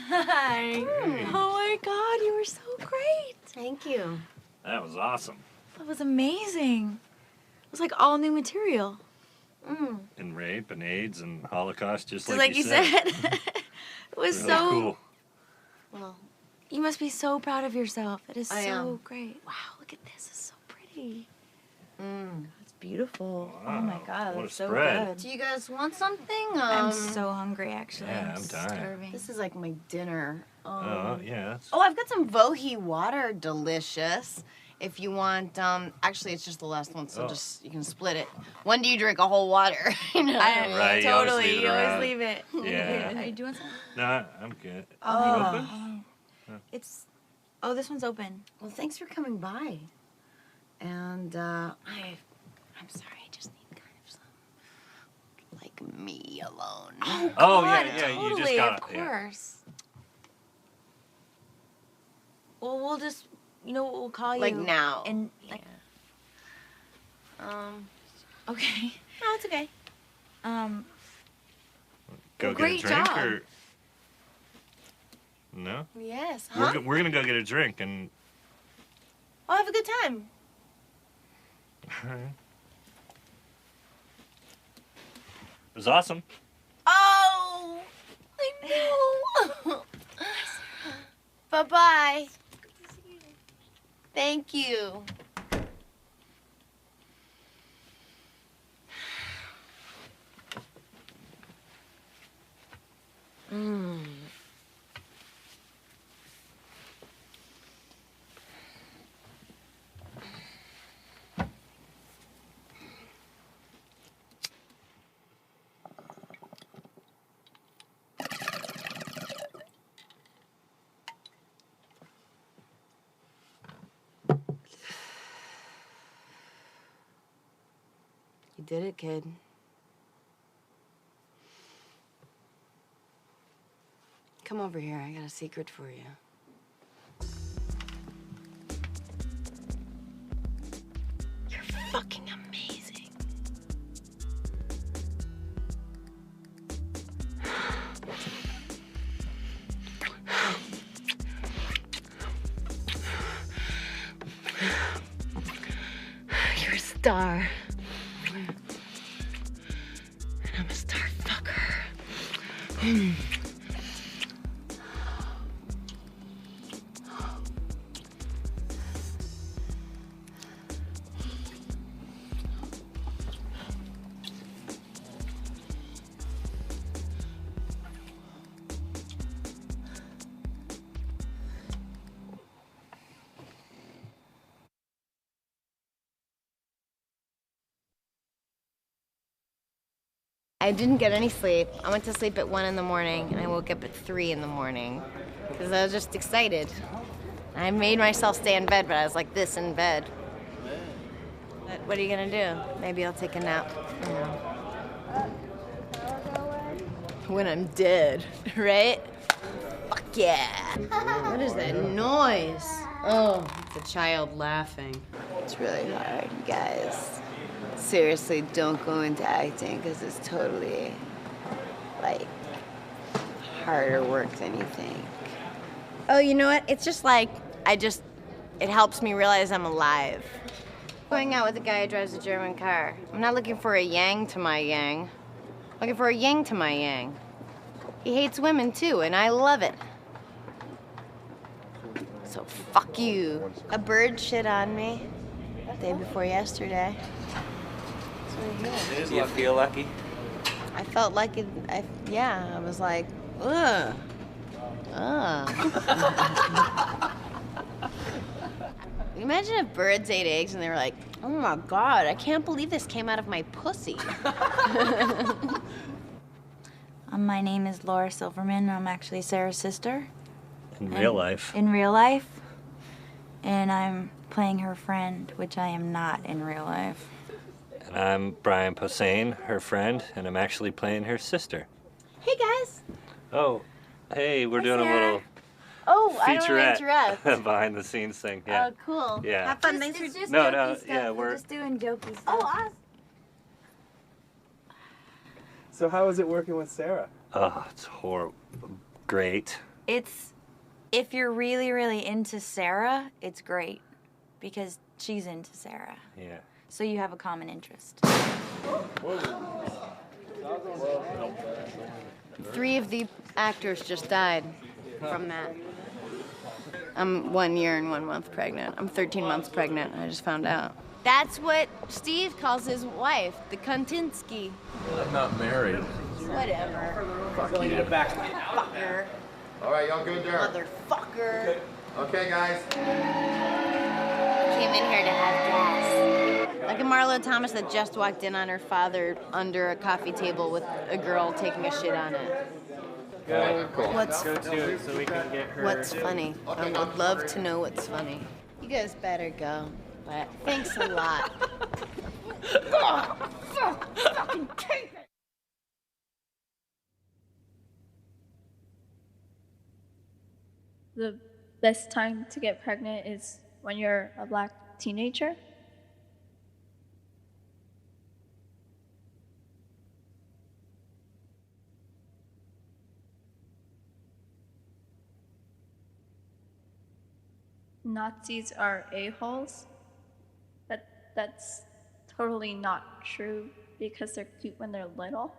S2: Hi. Oh my God, you were so great.
S4: Thank you.
S1: That was awesome.
S2: That was amazing. It was like all new material.
S1: And rape and AIDS and Holocaust, just
S2: Just
S1: like
S2: like you said. It was
S1: Really
S2: so
S1: cool.
S4: Well,
S2: You must be so proud of yourself. It is
S4: I
S2: so
S4: am.
S2: great. Wow, look at this. It's so pretty.
S3: It's beautiful.
S2: Oh my
S1: Wow,
S2: God,
S1: what a
S2: that's so
S1: spread.
S2: good.
S3: Do you guys want something?
S2: I'm so hungry, actually.
S1: Yeah, I'm dying.
S2: starving.
S3: This is like my dinner.
S1: Oh, yeah. That's,
S3: Oh, I've got some Vohi water, delicious. If you want, actually, it's just the last one, so
S1: Oh.
S3: just you can split it. When do you drink a whole water? You know?
S1: Right, you always
S2: totally.
S1: leave it
S2: You always
S1: around.
S2: leave it.
S1: Yeah.
S2: Are you doing something?
S1: no, I'm good.
S2: Oh.
S1: You open?
S2: It's. Oh, this one's open.
S3: Well, thanks for coming by. And I'm sorry, I just need kind of some, like me alone.
S1: Oh,
S2: God,
S1: yeah,
S2: totally,
S1: you just got
S2: of
S1: yeah.
S2: course. Well, we'll just, we'll call you.
S3: Like now.
S2: And like, okay. No, it's okay.
S1: Go
S2: Well,
S1: get
S2: great
S1: a drink
S2: job.
S1: or no?
S3: Yes,
S1: We're,
S3: huh?
S1: we're gonna go get a drink and.
S3: I'll have a good time.
S1: It was awesome.
S3: Oh, I know. Bye-bye. Thank you. You did it, kid. Come over here. I got a secret for you. You're fucking amazing. You're a star. And I'm a star fucker.
S4: I didn't get any sleep. I went to sleep at 1 in the morning, and I woke up at 3 in the morning because I was just excited. I made myself stay in bed, but I was like this in bed. But what are you gonna do? Maybe I'll take a nap. I don't know. When I'm dead, right? Fuck yeah! What is that noise? Oh, it's a child laughing.
S3: It's really hard, guys. Seriously, don't go into acting because it's totally, like, harder work than you think.
S4: Oh, you know what? It's just like, it helps me realize I'm alive. Going out with a guy who drives a German car. I'm not looking for a yang to my yang. I'm looking for a yang to my yang. He hates women too, and I love it. So fuck you. A bird shit on me day before yesterday.
S7: Do you feel lucky?
S4: I felt like it, yeah, I was like, ugh. Imagine if birds ate eggs and they were like, oh my God, I can't believe this came out of my pussy.
S2: My name is Laura Silverman. I'm actually Sarah's sister.
S1: In real life.
S2: In real life. And I'm playing her friend, which I am not in real life.
S1: And I'm Brian Posehn, her friend, and I'm actually playing her sister.
S4: Hey guys.
S1: Oh, hey, we're doing
S2: Sarah.
S1: a little
S4: Oh, I don't want to
S1: featurette
S4: interrupt.
S1: behind the scenes thing. Yeah.
S4: Oh, cool.
S1: Yeah.
S4: Have fun. Thanks for...
S2: It's just
S1: No,
S2: jokey
S1: no,
S2: stuff.
S1: yeah,
S2: We're
S1: we're-
S2: just doing jokey stuff.
S4: Oh, awesome.
S7: So how is it working with Sarah?
S1: Oh, it's horrible. Great.
S2: It's, if you're really, really into Sarah, it's great because she's into Sarah.
S1: Yeah.
S2: So you have a common interest.
S4: 3 of the actors just died from that. I'm 1 year and 1 month pregnant. I'm 13 months pregnant. I just found out. That's what Steve calls his wife, the Kontinsky.
S8: I'm not married.
S4: Whatever. Fucker.
S9: All right, y'all good there?
S4: Motherfucker.
S9: Okay, guys.
S4: Came in here to have gas. Like a Marlo Thomas that just walked in on her father under a coffee table with a girl taking a shit on it. What's
S7: Go to it so we can get her.
S4: What's funny? I would love to know what's funny. You guys better go. But thanks a lot.
S10: The best time to get pregnant is when you're a black teenager. Nazis are a-holes. That's totally not true because they're cute when they're little.